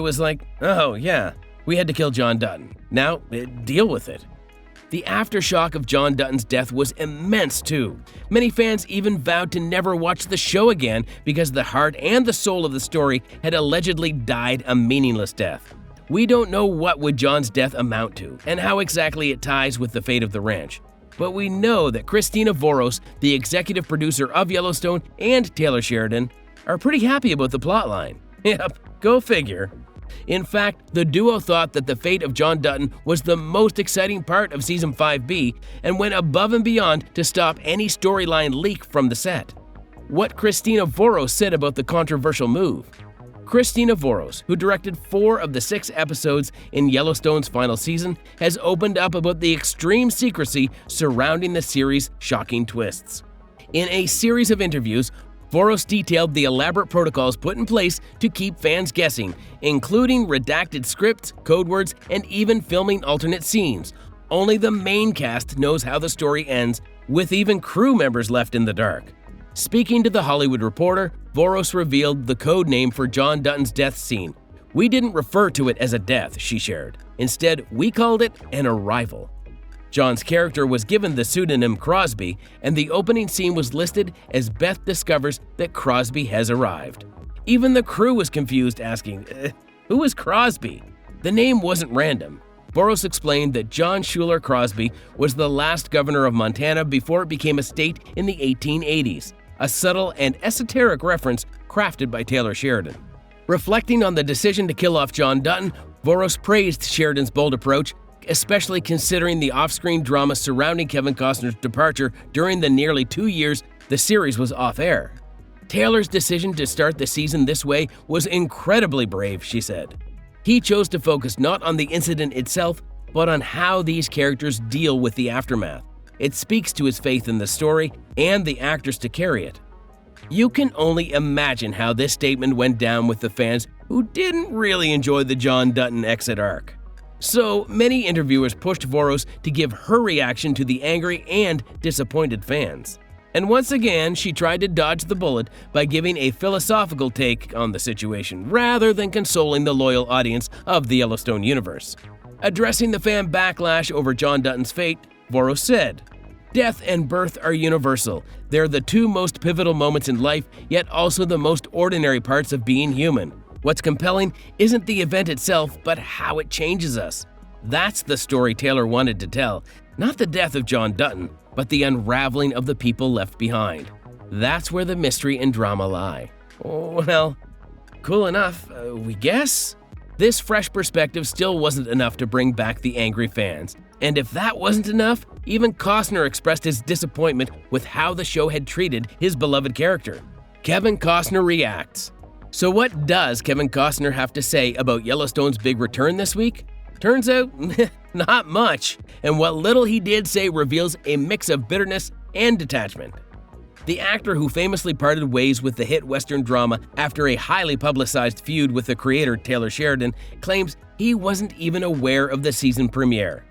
was like, oh yeah, we had to kill John Dutton. Now, deal with it. The aftershock of John Dutton's death was immense too. Many fans even vowed to never watch the show again because the heart and the soul of the story had allegedly died a meaningless death. We don't know what would John's death amount to and how exactly it ties with the fate of the ranch. But we know that Christina Voros, the executive producer of Yellowstone, and Taylor Sheridan are pretty happy about the plotline. Yep, go figure. In fact, the duo thought that the fate of John Dutton was the most exciting part of Season 5B and went above and beyond to stop any storyline leak from the set. What Christina Voros said about the controversial move. Christina Voros, who directed 4 of the 6 episodes in Yellowstone's final season, has opened up about the extreme secrecy surrounding the series' shocking twists. In a series of interviews, Voros detailed the elaborate protocols put in place to keep fans guessing, including redacted scripts, code words, and even filming alternate scenes. Only the main cast knows how the story ends, with even crew members left in the dark. Speaking to The Hollywood Reporter, Voros revealed the code name for John Dutton's death scene. "We didn't refer to it as a death," she shared. "Instead, we called it an arrival." John's character was given the pseudonym Crosby, and the opening scene was listed as Beth discovers that Crosby has arrived. Even the crew was confused, asking, who is Crosby? The name wasn't random. Voros explained that John Schuler Crosby was the last governor of Montana before it became a state in the 1880s, a subtle and esoteric reference crafted by Taylor Sheridan. Reflecting on the decision to kill off John Dutton, Voros praised Sheridan's bold approach, especially considering the off-screen drama surrounding Kevin Costner's departure during the nearly 2 years the series was off-air. Taylor's decision to start the season this way was incredibly brave, she said. He chose to focus not on the incident itself, but on how these characters deal with the aftermath. It speaks to his faith in the story and the actors to carry it. You can only imagine how this statement went down with the fans who didn't really enjoy the John Dutton exit arc. So many interviewers pushed Voros to give her reaction to the angry and disappointed fans. And once again, she tried to dodge the bullet by giving a philosophical take on the situation, rather than consoling the loyal audience of the Yellowstone universe. Addressing the fan backlash over John Dutton's fate, Voros said, "Death and birth are universal. They're the 2 most pivotal moments in life, yet also the most ordinary parts of being human. What's compelling isn't the event itself, but how it changes us. That's the story Taylor wanted to tell, not the death of John Dutton, but the unraveling of the people left behind. That's where the mystery and drama lie." Well, cool enough, we guess? This fresh perspective still wasn't enough to bring back the angry fans. And if that wasn't enough, even Costner expressed his disappointment with how the show had treated his beloved character. Kevin Costner reacts. So what does Kevin Costner have to say about Yellowstone's big return this week? Turns out, not much, and what little he did say reveals a mix of bitterness and detachment. The actor, who famously parted ways with the hit Western drama after a highly publicized feud with the creator Taylor Sheridan, claims he wasn't even aware of the season premiere.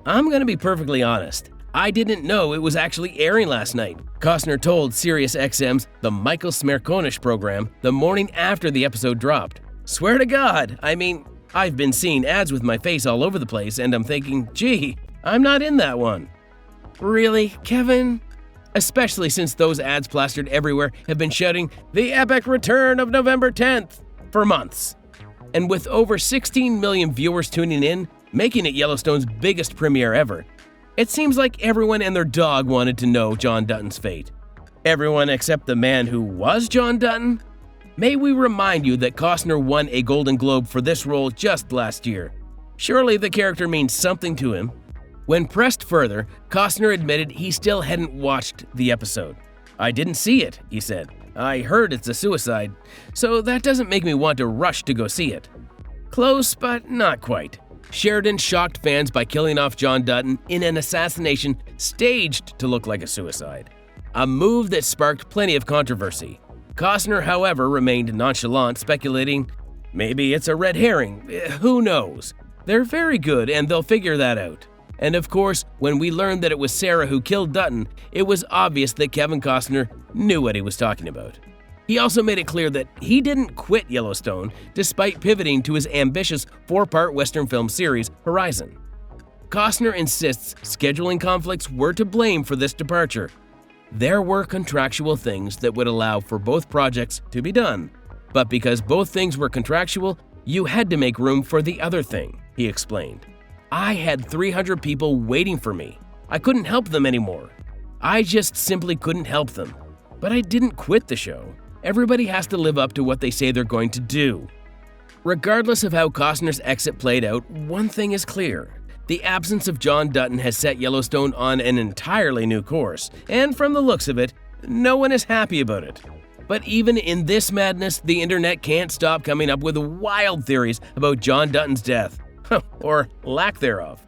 "I'm gonna be perfectly honest. I didn't know it was actually airing last night," Costner told SiriusXM's The Michael Smerconish program the morning after the episode dropped. "Swear to God, I mean, I've been seeing ads with my face all over the place, and I'm thinking, gee, I'm not in that one." Really, Kevin? Especially since those ads plastered everywhere have been shouting, "The epic return of November 10th" for months. And with over 16 million viewers tuning in, making it Yellowstone's biggest premiere ever, it seems like everyone and their dog wanted to know John Dutton's fate. Everyone except the man who was John Dutton? May we remind you that Costner won a Golden Globe for this role just last year. Surely the character means something to him. When pressed further, Costner admitted he still hadn't watched the episode. "I didn't see it," he said. "I heard it's a suicide, so that doesn't make me want to rush to go see it." Close, but not quite. Sheridan shocked fans by killing off John Dutton in an assassination staged to look like a suicide, a move that sparked plenty of controversy. Costner, however, remained nonchalant, speculating, "Maybe it's a red herring, who knows? They're very good and they'll figure that out." And of course, when we learned that it was Sarah who killed Dutton, it was obvious that Kevin Costner knew what he was talking about. He also made it clear that he didn't quit Yellowstone despite pivoting to his ambitious 4-part Western film series, Horizon. Costner insists scheduling conflicts were to blame for this departure. There were contractual things that would allow for both projects to be done, but because both things were contractual, you had to make room for the other thing, he explained. I had 300 people waiting for me. I couldn't help them anymore. I just simply couldn't help them. But I didn't quit the show. Everybody has to live up to what they say they're going to do. Regardless of how Costner's exit played out, one thing is clear. The absence of John Dutton has set Yellowstone on an entirely new course, and from the looks of it, no one is happy about it. But even in this madness, the internet can't stop coming up with wild theories about John Dutton's death, or lack thereof.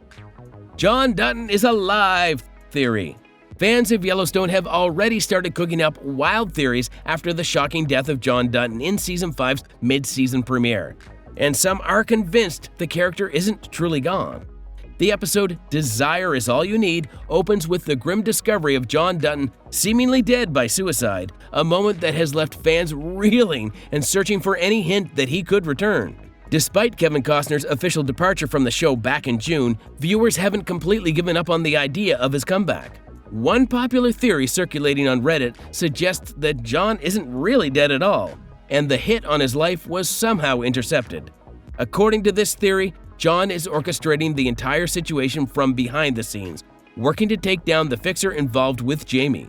John Dutton is alive theory. Fans of Yellowstone have already started cooking up wild theories after the shocking death of John Dutton in Season 5's mid-season premiere, and some are convinced the character isn't truly gone. The episode Desire Is All You Need opens with the grim discovery of John Dutton seemingly dead by suicide, a moment that has left fans reeling and searching for any hint that he could return. Despite Kevin Costner's official departure from the show back in June, viewers haven't completely given up on the idea of his comeback. One popular theory circulating on Reddit suggests that John isn't really dead at all, and the hit on his life was somehow intercepted. According to this theory, John is orchestrating the entire situation from behind the scenes, working to take down the fixer involved with Jamie.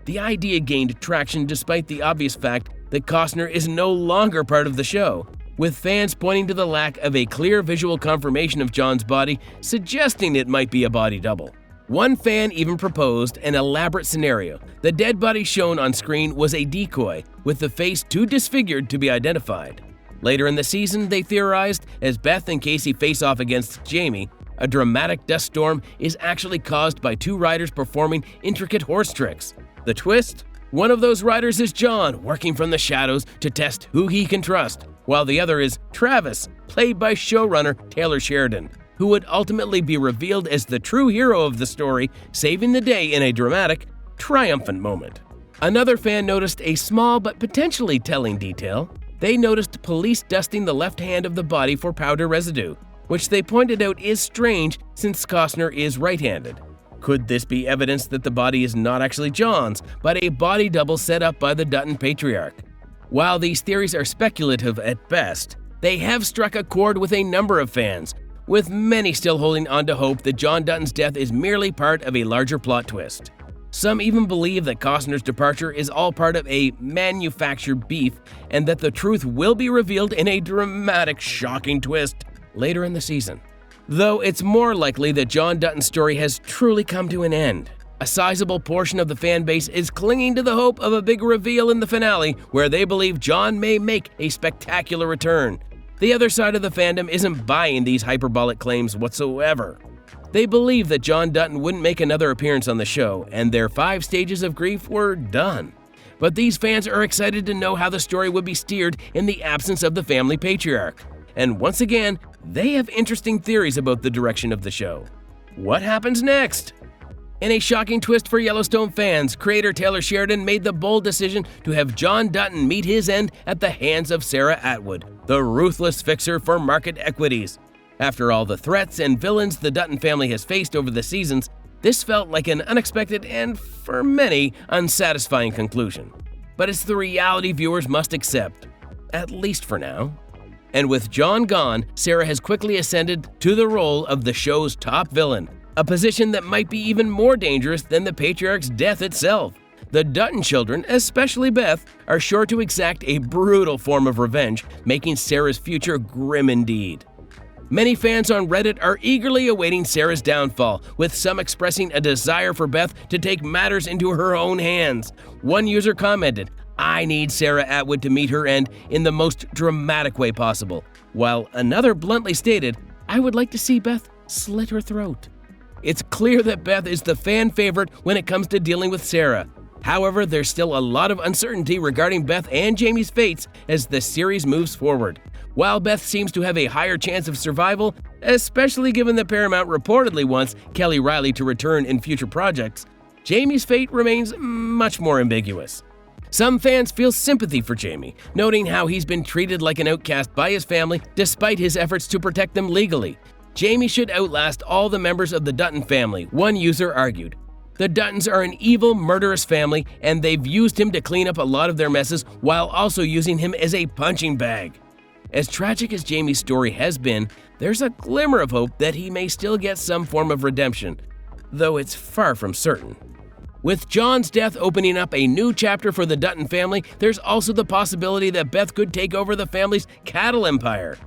The idea gained traction despite the obvious fact that Costner is no longer part of the show, with fans pointing to the lack of a clear visual confirmation of John's body, suggesting it might be a body double. One fan even proposed an elaborate scenario. The dead body shown on screen was a decoy, with the face too disfigured to be identified. Later in the season, they theorized, as Beth and Casey face off against Jamie, a dramatic dust storm is actually caused by two riders performing intricate horse tricks. The twist? One of those riders is John, working from the shadows to test who he can trust, while the other is Travis, played by showrunner Taylor Sheridan, who would ultimately be revealed as the true hero of the story, saving the day in a dramatic, triumphant moment. Another fan noticed a small but potentially telling detail. They noticed police dusting the left hand of the body for powder residue, which they pointed out is strange since Costner is right-handed. Could this be evidence that the body is not actually John's, but a body double set up by the Dutton patriarch? While these theories are speculative at best, they have struck a chord with a number of fans, with many still holding on to hope that John Dutton's death is merely part of a larger plot twist. Some even believe that Costner's departure is all part of a manufactured beef and that the truth will be revealed in a dramatic, shocking twist later in the season. Though it's more likely that John Dutton's story has truly come to an end. A sizable portion of the fan base is clinging to the hope of a big reveal in the finale where they believe John may make a spectacular return. The other side of the fandom isn't buying these hyperbolic claims whatsoever. They believe that John Dutton wouldn't make another appearance on the show, and their 5 stages of grief were done. But these fans are excited to know how the story would be steered in the absence of the family patriarch. And once again, they have interesting theories about the direction of the show. What happens next? In a shocking twist for Yellowstone fans, creator Taylor Sheridan made the bold decision to have John Dutton meet his end at the hands of Sarah Atwood, the ruthless fixer for market equities. After all the threats and villains the Dutton family has faced over the seasons, this felt like an unexpected and, for many, unsatisfying conclusion. But it's the reality viewers must accept, at least for now. And with John gone, Sarah has quickly ascended to the role of the show's top villain, a position that might be even more dangerous than the patriarch's death itself. The Dutton children, especially Beth, are sure to exact a brutal form of revenge, making Sarah's future grim indeed. Many fans on Reddit are eagerly awaiting Sarah's downfall, with some expressing a desire for Beth to take matters into her own hands. One user commented, "I need Sarah Atwood to meet her end in the most dramatic way possible," while another bluntly stated, "I would like to see Beth slit her throat." It's clear that Beth is the fan favorite when it comes to dealing with Sarah. However, there's still a lot of uncertainty regarding Beth and Jamie's fates as the series moves forward. While Beth seems to have a higher chance of survival, especially given that Paramount reportedly wants Kelly Riley to return in future projects, Jamie's fate remains much more ambiguous. Some fans feel sympathy for Jamie, noting how he's been treated like an outcast by his family despite his efforts to protect them legally. Jamie should outlast all the members of the Dutton family, one user argued. The Duttons are an evil, murderous family, and they've used him to clean up a lot of their messes while also using him as a punching bag. As tragic as Jamie's story has been, there's a glimmer of hope that he may still get some form of redemption, though it's far from certain. With John's death opening up a new chapter for the Dutton family, there's also the possibility that Beth could take over the family's cattle empire.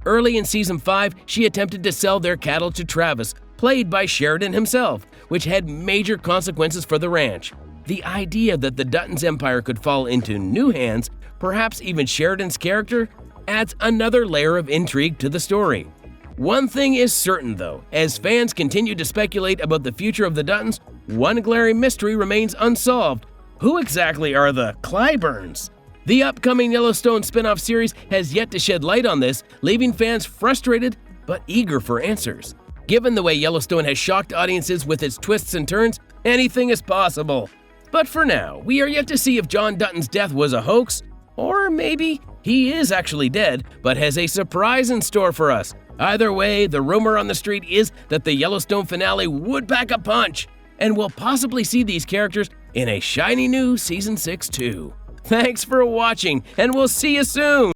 Early in Season 5, she attempted to sell their cattle to Travis, played by Sheridan himself, which had major consequences for the ranch. The idea that the Dutton's empire could fall into new hands, perhaps even Sheridan's character, adds another layer of intrigue to the story. One thing is certain though, as fans continue to speculate about the future of the Duttons, one glaring mystery remains unsolved. Who exactly are the Clyburns? The upcoming Yellowstone spin-off series has yet to shed light on this, leaving fans frustrated but eager for answers. Given the way Yellowstone has shocked audiences with its twists and turns, anything is possible. But for now, we are yet to see if John Dutton's death was a hoax, or maybe he is actually dead but has a surprise in store for us. Either way, the rumor on the street is that the Yellowstone finale would pack a punch, and we'll possibly see these characters in a shiny new Season 6 too. Thanks for watching, and we'll see you soon!